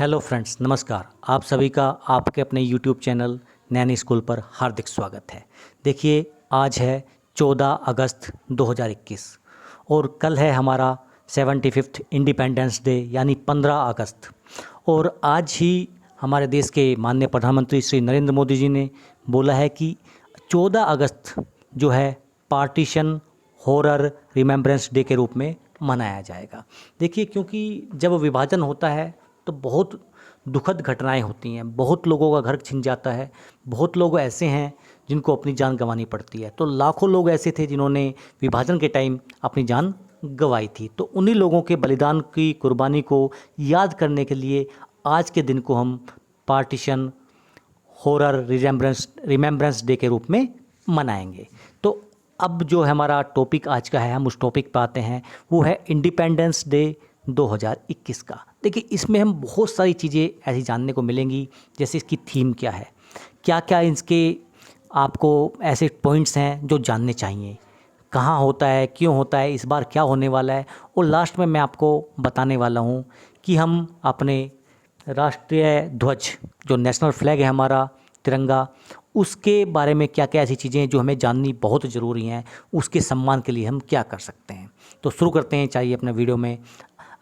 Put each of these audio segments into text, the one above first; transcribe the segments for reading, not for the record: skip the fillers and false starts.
Hello friends, नमस्कार। आप सभी का आपके अपने यूट्यूब चैनल नैनी स्कूल पर हार्दिक स्वागत है। देखिए, आज है 14 अगस्त 2021 और कल है हमारा 75th इंडिपेंडेंस डे यानी 15 अगस्त। और आज ही हमारे देश के माननीय प्रधानमंत्री श्री नरेंद्र मोदी जी ने बोला है कि 14 अगस्त जो है पार्टीशन हॉरर रिमेम्बरेंस डे के रूप में मनाया जाएगा। देखिए, क्योंकि जब विभाजन होता है तो बहुत दुखद घटनाएं होती हैं, बहुत लोगों का घर छिन जाता है, बहुत लोग ऐसे हैं जिनको अपनी जान गंवानी पड़ती है। तो लाखों लोग ऐसे थे जिन्होंने विभाजन के टाइम अपनी जान गंवाई थी। तो उन्हीं लोगों के बलिदान की कुर्बानी को याद करने के लिए आज के दिन को हम पार्टीशन हॉरर रिमेम्बरेंस डे के रूप में मनाएंगे। तो अब जो हमारा टॉपिक आज का है, हम उस टॉपिक पर आते हैं। वो है इंडिपेंडेंस डे 2021 का। देखिए, इसमें हम बहुत सारी चीज़ें ऐसी जानने को मिलेंगी, जैसे इसकी थीम क्या है, क्या क्या इसके आपको ऐसे पॉइंट्स हैं जो जानने चाहिए, कहाँ होता है, क्यों होता है, इस बार क्या होने वाला है। और लास्ट में मैं आपको बताने वाला हूँ कि हम अपने राष्ट्रीय ध्वज जो नेशनल फ्लैग है हमारा तिरंगा, उसके बारे में क्या क्या ऐसी चीज़ें जो हमें जाननी बहुत ज़रूरी हैं, उसके सम्मान के लिए हम क्या कर सकते हैं। तो शुरू करते हैं चाहिए अपने वीडियो में।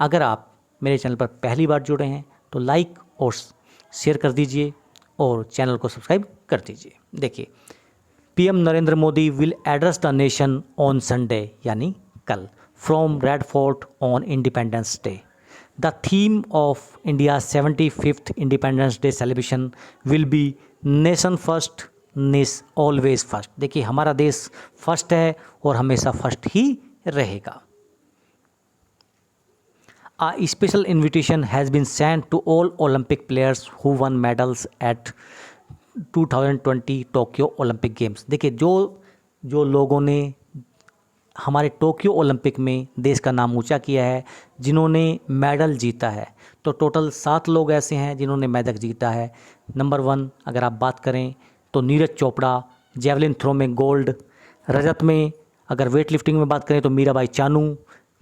अगर आप मेरे चैनल पर पहली बार जुड़े हैं तो लाइक और शेयर कर दीजिए और चैनल को सब्सक्राइब कर दीजिए। देखिए, PM Narendra Modi will address the nation on Sunday यानी कल from red fort on independence day. The theme of India 75th independence day celebration will be nation first ness always first. देखिए, हमारा देश फर्स्ट है और हमेशा फर्स्ट ही रहेगा। A special invitation has been sent to all Olympic players who won medals at 2020 Tokyo Olympic games. देखिए, जो लोगों ने हमारे टोक्यो ओलंपिक में देश का नाम ऊंचा किया है, जिन्होंने मेडल जीता है, तो टोटल 7 लोग ऐसे हैं जिन्होंने मेडल जीता है। नंबर 1 अगर आप बात करें तो नीरज चोपड़ा, जेवलिन थ्रो में गोल्ड, रजत में अगर वेट लिफ्टिंग में बात करें तो मीराबाई चानू,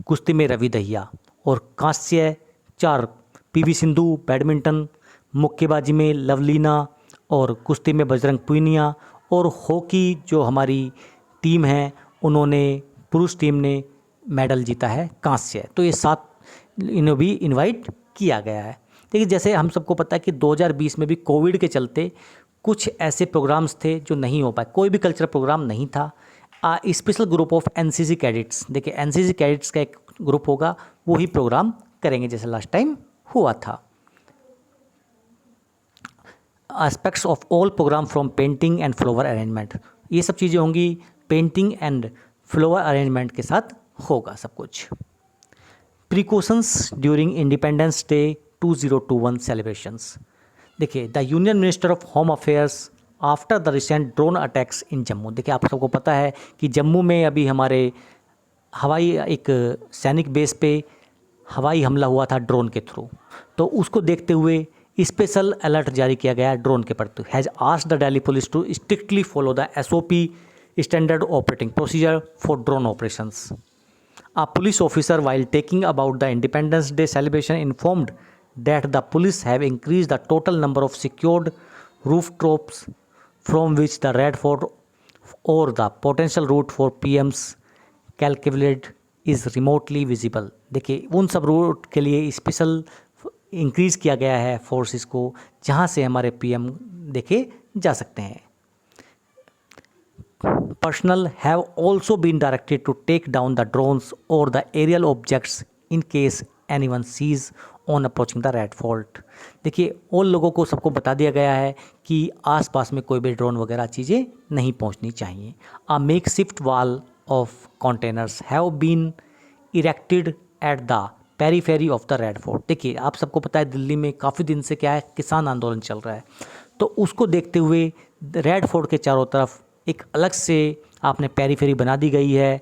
कुश्ती में रवि दहिया, और कांस्य 4 पीवी सिंधु बैडमिंटन, मुक्केबाजी में लवलीना और कुश्ती में बजरंग पुनिया, और हॉकी जो हमारी टीम है उन्होंने पुरुष टीम ने मेडल जीता है कांस्य। तो ये 7 इन्हें भी इनवाइट किया गया है। देखिए, जैसे हम सबको पता है कि 2020 में भी कोविड के चलते कुछ ऐसे प्रोग्राम्स थे जो नहीं हो पाए, कोई भी कल्चरल प्रोग्राम नहीं था। Special group of NCC cadets, देखिए एनसीसी कैडेट्स का एक ग्रुप होगा, वही प्रोग्राम करेंगे जैसे लास्ट टाइम हुआ था। Aspects of all programme from painting and flower arrangement, ये सब चीज़ें होंगी, पेंटिंग एंड फ्लावर अरेंजमेंट के साथ होगा सब कुछ। Precautions during Independence Day 2021 celebrations. देखिए, the union minister of home affairs after the recent drone attacks in Jammu. देखिए, आप सबको पता है कि जम्मू में अभी हमारे हवाई एक सैनिक बेस पे हवाई हमला हुआ था ड्रोन के थ्रू, तो उसको देखते हुए स्पेशल अलर्ट जारी किया गया है ड्रोन के प्रति। Has asked the Delhi police to strictly follow the SOP standard operating procedure for drone operations. A police officer while talking about the Independence Day celebration informed that the police have increased the total number of secured rooftops from which the Red Fort or the potential route for PM's calculated is remotely visible। देखिए, उन सब root के लिए special increase किया गया है forces को, जहाँ से हमारे PM देखे जा सकते हैं। Personnel have also been directed to take down the drones or the aerial objects in case anyone sees on approaching the Red Fort। देखिए, और लोगों को सबको बता दिया गया है कि आसपास में कोई भी ड्रोन वगैरह चीज़ें नहीं पहुंचनी चाहिए। A makeshift wall of containers have been erected at the periphery of the Red Fort। देखिए, आप सबको पता है दिल्ली में काफ़ी दिन से क्या है, किसान आंदोलन चल रहा है, तो उसको देखते हुए रेड फोर्ट के चारों तरफ एक अलग से आपने पेरीफेरी बना दी गई है,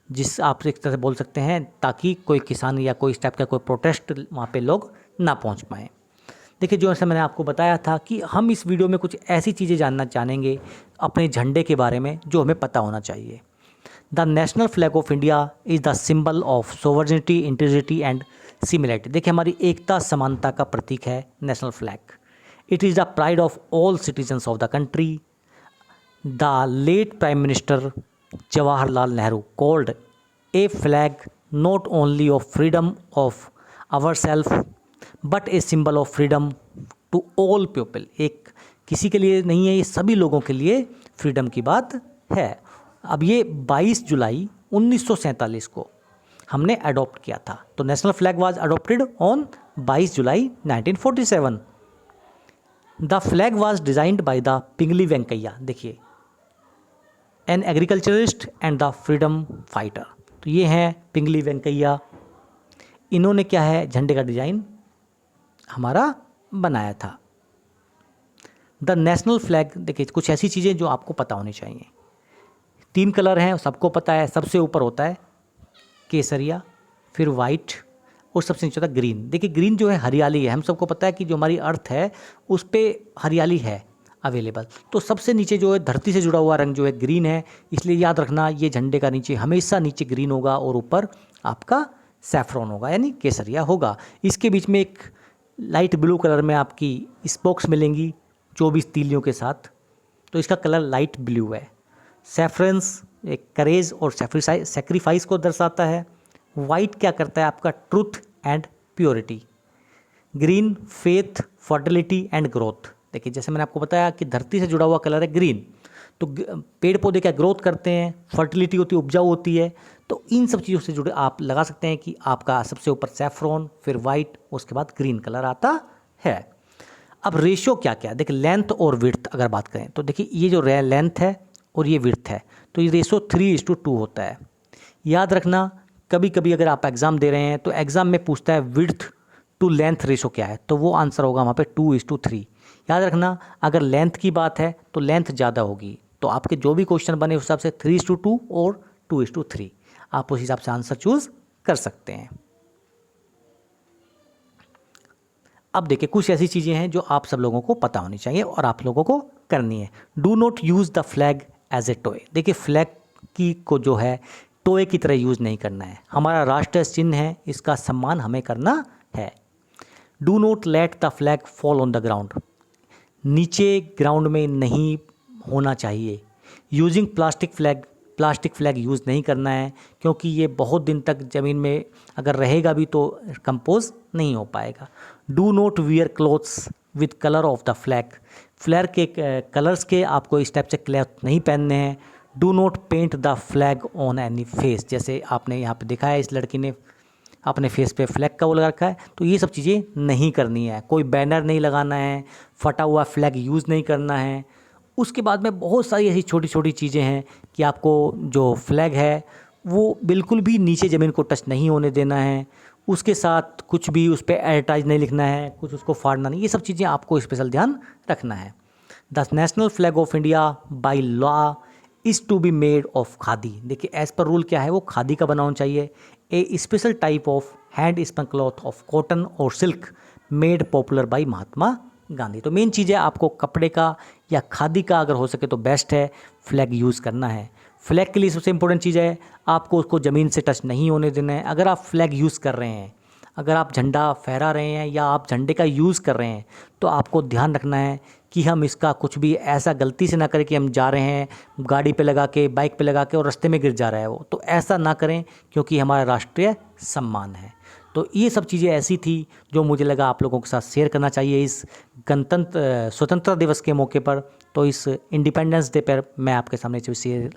जिस आप एक तरह से बोल सकते हैं, ताकि कोई किसान या कोई इस टाइप का कोई प्रोटेस्ट वहाँ पे लोग ना पहुँच पाएँ। देखिए, जो ऐसा मैंने आपको बताया था कि हम इस वीडियो में कुछ ऐसी चीज़ें जानना चाहेंगे अपने झंडे के बारे में जो हमें पता होना चाहिए। The national flag of India is the symbol of sovereignty, integrity and similarity. देखिए हमारी एकता समानता का प्रतीक है national flag. It is the pride of all citizens of the country. The late prime minister Jawaharlal Nehru called a flag not only of freedom of our self but a symbol of freedom to all people. एक किसी के लिए नहीं है, ये सभी लोगों के लिए फ्रीडम की बात है। अब ये 22 जुलाई 1947 को हमने अडॉप्ट किया था। तो national flag was adopted on 22 July 1947। The flag was designed by the Pingali Venkayya. देखिए, an agriculturist and the freedom fighter. तो ये हैं पिंगली वेंकैया। इन्होंने क्या है, झंडे का डिज़ाइन हमारा बनाया था। द नेशनल फ्लैग, देखिए कुछ ऐसी चीज़ें जो आपको पता होनी चाहिए। 3 कलर हैं, सबको पता है। सबसे ऊपर होता है केसरिया, फिर वाइट और सबसे नीचे होता है ग्रीन। देखिए ग्रीन जो है हरियाली है, हम सबको पता है कि जो हमारी अर्थ है उस पर हरियाली है अवेलेबल। तो सबसे नीचे जो है धरती से जुड़ा हुआ रंग जो है ग्रीन है, इसलिए याद रखना ये झंडे का नीचे हमेशा नीचे ग्रीन होगा और ऊपर आपका सैफ्रॉन होगा यानी केसरिया होगा। इसके बीच में एक लाइट ब्लू कलर में आपकी स्पोक्स मिलेंगी 24 तीलियों के साथ, तो इसका कलर लाइट ब्लू है। सैफ्रंस एक करेज और सेक्रीफाइस को दर्शाता है। वाइट क्या करता है, आपका truth and purity. Green faith, fertility and growth. देखिए जैसे मैंने आपको बताया कि धरती से जुड़ा हुआ कलर है ग्रीन, तो पेड़ पौधे क्या ग्रोथ करते हैं, फर्टिलिटी होती है, उपजाऊ होती है। तो इन सब चीज़ों से जुड़े आप लगा सकते हैं कि आपका सबसे ऊपर सैफ्रॉन, फिर वाइट, उसके बाद ग्रीन कलर आता है। अब रेशियो क्या क्या है, देखिए लेंथ और विड्थ अगर बात करें तो देखिए ये जो लेंथ है और ये विड्थ है, तो ये रेशियो 3:2 होता है। याद रखना कभी कभी अगर आप एग्ज़ाम दे रहे हैं तो एग्ज़ाम में पूछता है विड्थ टू लेंथ रेशियो क्या है, तो वो आंसर होगा वहाँ पे 2:3। याद रखना अगर लेंथ की बात है तो लेंथ ज़्यादा होगी, तो आपके जो भी क्वेश्चन बने उस हिसाब से 3:2 और 2:3 आप उस हिसाब से आंसर चूज़ कर सकते हैं। अब देखिए कुछ ऐसी चीज़ें हैं जो आप सब लोगों को पता होनी चाहिए और आप लोगों को करनी है। Do not use the flag as a toy. देखिए फ्लैग की को जो है टॉय की तरह यूज़ नहीं करना है। हमारा राष्ट्रीय चिन्ह है, इसका सम्मान हमें करना है। Do not let the flag fall on the ground. नीचे ग्राउंड में नहीं होना चाहिए। यूजिंग प्लास्टिक फ्लैग यूज़ नहीं करना है, क्योंकि ये बहुत दिन तक ज़मीन में अगर रहेगा भी तो कंपोज नहीं हो पाएगा। Do not wear clothes with colour of the flag के कलर्स के आपको इस टाइप से क्लॉथ नहीं पहनने हैं। Do not paint the flag on any face. जैसे आपने यहाँ पे देखा है इस लड़की ने अपने फेस पे फ्लैग का वो लगा रखा है, तो ये सब चीज़ें नहीं करनी है। कोई बैनर नहीं लगाना है, फटा हुआ फ्लैग यूज़ नहीं करना है। उसके बाद में बहुत सारी ऐसी छोटी छोटी चीज़ें हैं कि आपको जो फ्लैग है वो बिल्कुल भी नीचे ज़मीन को टच नहीं होने देना है। उसके साथ कुछ भी उस पर एडवर्टाइज नहीं लिखना है, कुछ उसको फाड़ना नहीं, ये सब चीज़ें आपको स्पेशल ध्यान रखना है। The national flag of India by law is to be made of khadi. देखिए एज पर रूल क्या है, वो खादी का बना होना चाहिए। A special type of hand spun cloth of cotton और silk made popular by Mahatma Gandhi. तो मेन चीज़ है आपको कपड़े का या खादी का अगर हो सके तो बेस्ट है फ्लैग यूज़ करना है। फ्लैग के लिए सबसे इंपॉर्टेंट चीज़ है आपको उसको ज़मीन से टच नहीं होने देना है। अगर आप फ्लैग यूज़ कर रहे हैं, अगर आप झंडा फहरा रहे हैं या आप झंडे का यूज़ कर रहे हैं, तो आपको ध्यान रखना है कि हम इसका कुछ भी ऐसा गलती से ना करें कि हम जा रहे हैं गाड़ी पे लगा के, बाइक पे लगा के और रास्ते में गिर जा रहा है वो, तो ऐसा ना करें क्योंकि हमारा राष्ट्रीय सम्मान है। तो ये सब चीज़ें ऐसी थी जो मुझे लगा आप लोगों के साथ शेयर करना चाहिए इस स्वतंत्रता दिवस के मौके पर। तो इस इंडिपेंडेंस डे पर मैं आपके सामने चीज़ शेयर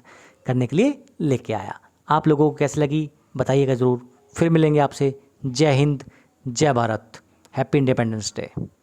करने के लिए लेके आया। आप लोगों को कैसी लगी बताइएगा ज़रूर। फिर मिलेंगे आपसे। जय हिंद, जय भारत, हैप्पी इंडिपेंडेंस डे।